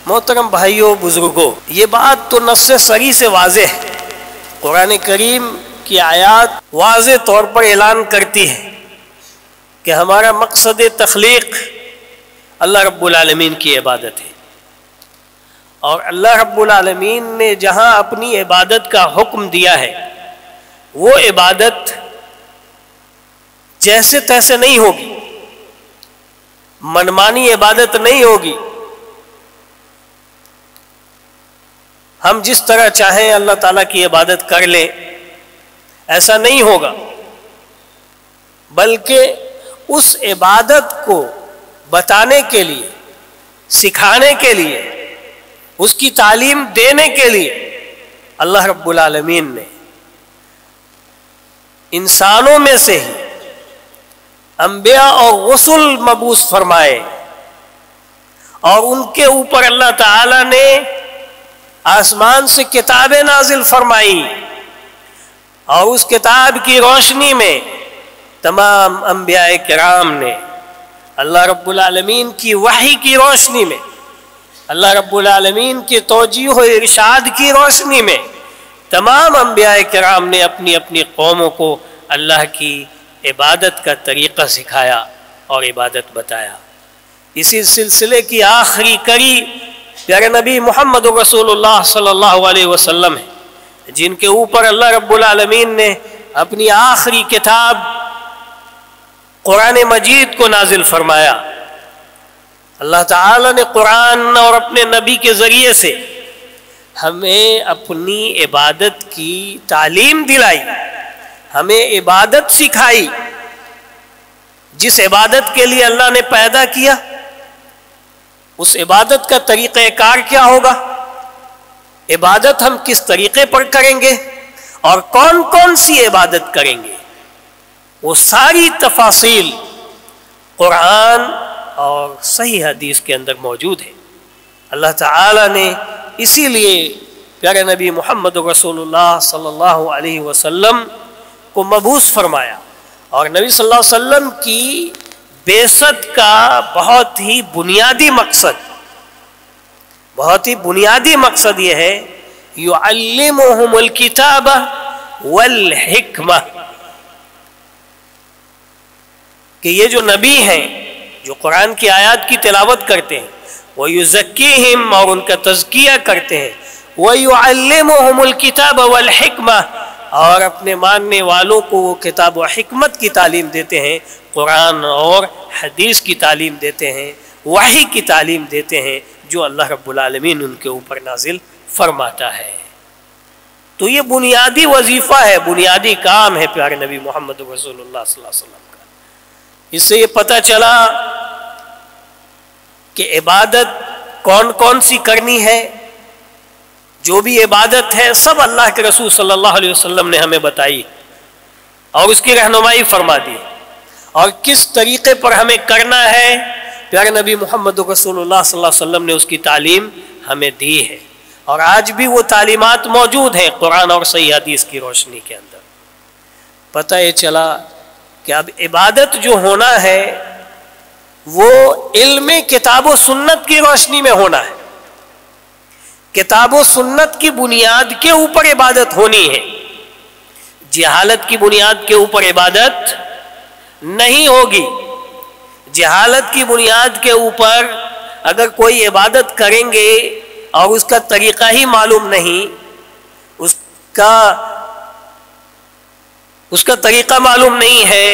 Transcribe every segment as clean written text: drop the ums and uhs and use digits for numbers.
محترم بھائیوں بزرگوں، یہ بات تو نص صریح سے واضح ہے۔ قرآن کریم کی آیات واضح طور پر اعلان کرتی ہے کہ ہمارا مقصد تخلیق اللہ رب العالمین کی عبادت ہے، اور اللہ رب العالمین نے جہاں اپنی عبادت کا حکم دیا ہے وہ عبادت جیسے تیسے نہیں ہوگی، منمانی عبادت نہیں ہوگی۔ ہم جس طرح چاہیں اللہ تعالیٰ کی عبادت کر لیں، ایسا نہیں ہوگا، بلکہ اس عبادت کو بتانے کے لیے، سکھانے کے لیے، اس کی تعلیم دینے کے لیے اللہ رب العالمین نے انسانوں میں سے ہی انبیاء اور رسل مبعوث فرمائے، اور ان کے اوپر اللہ تعالی نے آسمان سے کتابیں نازل فرمائی، اور اس کتاب کی روشنی میں تمام انبیاء کرام نے اللہ رب العالمین کی وحی کی روشنی میں، اللہ رب العالمین کی توجیہ و ارشاد کی روشنی میں تمام انبیاء کرام نے اپنی اپنی قوموں کو اللہ کی عبادت کا طریقہ سکھایا اور عبادت بتایا۔ اسی سلسلے کی آخری کڑی پیارے نبی محمد رسول اللہ صلی اللہ علیہ وسلم ہے، جن کے اوپر اللہ رب العالمین نے اپنی آخری کتاب قرآن مجید کو نازل فرمایا۔ اللہ تعالی نے قرآن اور اپنے نبی کے ذریعے سے ہمیں اپنی عبادت کی تعلیم دلائی، ہمیں عبادت سکھائی۔ جس عبادت کے لیے اللہ نے پیدا کیا، اس عبادت کا طریقہ کار کیا ہوگا، عبادت ہم کس طریقے پر کریں گے اور کون کون سی عبادت کریں گے، وہ ساری تفاصیل قرآن اور صحیح حدیث کے اندر موجود ہے۔ اللہ تعالی نے اسی لیے پیارے نبی محمد رسول اللہ صلی اللہ علیہ وسلم کو مبعوث فرمایا، اور نبی صلی اللہ علیہ وسلم کی بعثت کا بہت ہی بنیادی مقصد یہ ہے، یعلمہم الکتاب والحکمہ، کہ یہ جو نبی ہیں جو قرآن کی آیات کی تلاوت کرتے ہیں، وَيُزَكِّيهِمْ، اور ان کا تزکیہ کرتے ہیں، وَيُعَلِّمُهُمُ الْكِتَابَ وَالْحِكْمَةَ، اور اپنے ماننے والوں کو وہ کتاب و حکمت کی تعلیم دیتے ہیں، قرآن اور حدیث کی تعلیم دیتے ہیں، وحی کی تعلیم دیتے ہیں جو اللہ رب العالمین ان کے اوپر نازل فرماتا ہے۔ تو یہ بنیادی وظیفہ ہے، بنیادی کام ہے پیارے نبی محمد رسول اللہ صلی اللہ علیہ وسلم کا۔ اس سے یہ پتہ چلا کہ عبادت کون کون سی کرنی ہے، جو بھی عبادت ہے سب اللہ کے رسول صلی اللہ علیہ وسلم نے ہمیں بتائی اور اس کی رہنمائی فرما دی، اور کس طریقے پر ہمیں کرنا ہے پیارے نبی محمد رسول اللہ صلی اللہ علیہ وسلم نے اس کی تعلیم ہمیں دی ہے، اور آج بھی وہ تعلیمات موجود ہیں قرآن اور صحیح حدیث کی روشنی کے اندر۔ پتہ یہ چلا کہ اب عبادت جو ہونا ہے وہ علم کتاب و سنت کی روشنی میں ہونا ہے، کتاب و سنت کی بنیاد کے اوپر عبادت ہونی ہے، جہالت کی بنیاد کے اوپر عبادت نہیں ہوگی۔ جہالت کی بنیاد کے اوپر اگر کوئی عبادت کریں گے اور اس کا طریقہ ہی معلوم نہیں، اس کا طریقہ معلوم نہیں ہے،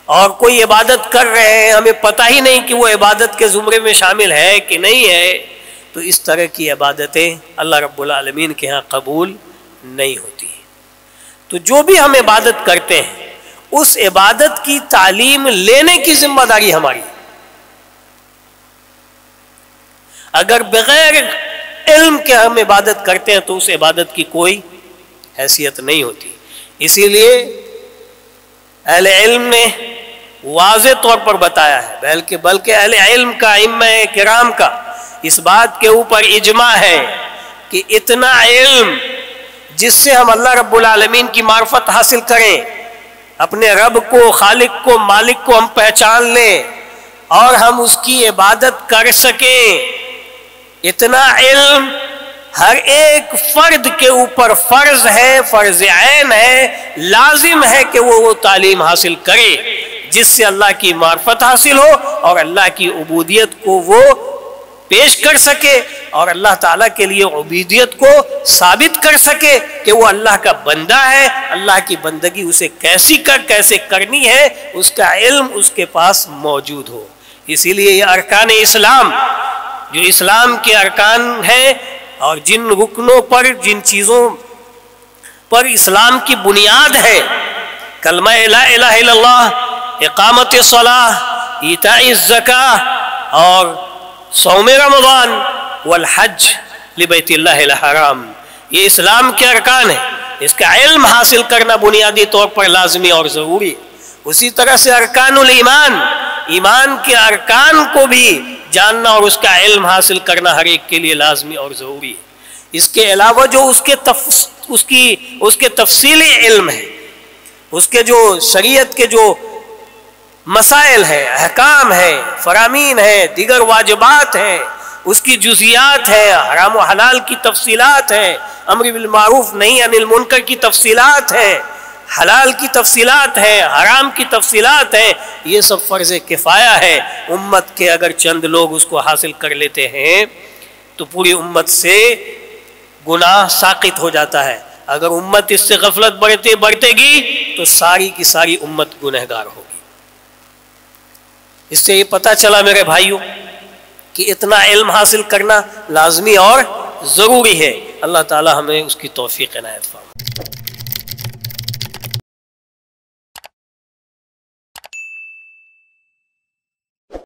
اور کوئی عبادت کر رہے ہیں ہمیں پتہ ہی نہیں کہ وہ عبادت کے زمرے میں شامل ہے کہ نہیں ہے، تو اس طرح کی عبادتیں اللہ رب العالمین کے ہاں قبول نہیں ہوتی۔ تو جو بھی ہم عبادت کرتے ہیں اس عبادت کی تعلیم لینے کی ذمہ داری ہماری۔ اگر بغیر علم کے ہم عبادت کرتے ہیں تو اس عبادت کی کوئی حیثیت نہیں ہوتی۔ اسی لیے اہل علم نے واضح طور پر بتایا ہے، بلکہ اہل علم کا، ائمہ کرام کا اس بات کے اوپر اجماع ہے کہ اتنا علم جس سے ہم اللہ رب العالمین کی معرفت حاصل کریں، اپنے رب کو، خالق کو، مالک کو ہم پہچان لیں اور ہم اس کی عبادت کر سکیں، اتنا علم ہر ایک فرد کے اوپر فرض ہے، فرض عین ہے، لازم ہے کہ وہ تعلیم حاصل کرے جس سے اللہ کی معرفت حاصل ہو اور اللہ کی عبودیت کو وہ پیش کر سکے اور اللہ تعالیٰ کے لیے عبودیت کو ثابت کر سکے کہ وہ اللہ کا بندہ ہے، اللہ کی بندگی اسے کیسے کرنی ہے اس کا علم اس کے پاس موجود ہو۔ اسی لیے یہ ارکان اسلام جو اسلام کے ارکان ہیں اور جن رکنوں پر، جن چیزوں پر اسلام کی بنیاد ہے، کلمہ لا الہ الا اللہ، اقامت الصلاۃ، ایتاء الزکاۃ اور صوم رمضان والحج لبیت اللہ الحرام، یہ اسلام کے ارکان ہیں، اس کا علم حاصل کرنا بنیادی طور پر لازمی اور ضروری ہے۔ اسی طرح سے ارکان الایمان، ایمان کے ارکان کو بھی جاننا اور اس کا علم حاصل کرنا ہر ایک کے لیے لازمی اور ضروری ہے۔ اس کے علاوہ جو اس کے تفصیلی علم ہے، اس کے جو شریعت کے جو مسائل ہیں، احکام ہیں، فرامین ہیں، دیگر واجبات ہیں، اس کی جزیات ہیں، حرام و حلال کی تفصیلات ہیں، امر بالمعروف نہی عن المنکر کی تفصیلات ہیں، حلال کی تفصیلات ہیں، حرام کی تفصیلات ہیں، یہ سب فرض کفایہ ہے۔ امت کے اگر چند لوگ اس کو حاصل کر لیتے ہیں تو پوری امت سے گناہ ساقط ہو جاتا ہے۔ اگر امت اس سے غفلت برتے گی تو ساری کی ساری امت گنہگار ہوگی۔ اس سے یہ پتہ چلا میرے بھائیوں کہ اتنا علم حاصل کرنا لازمی اور ضروری ہے۔ اللہ تعالی ہمیں اس کی توفیق عنایت فرمائے۔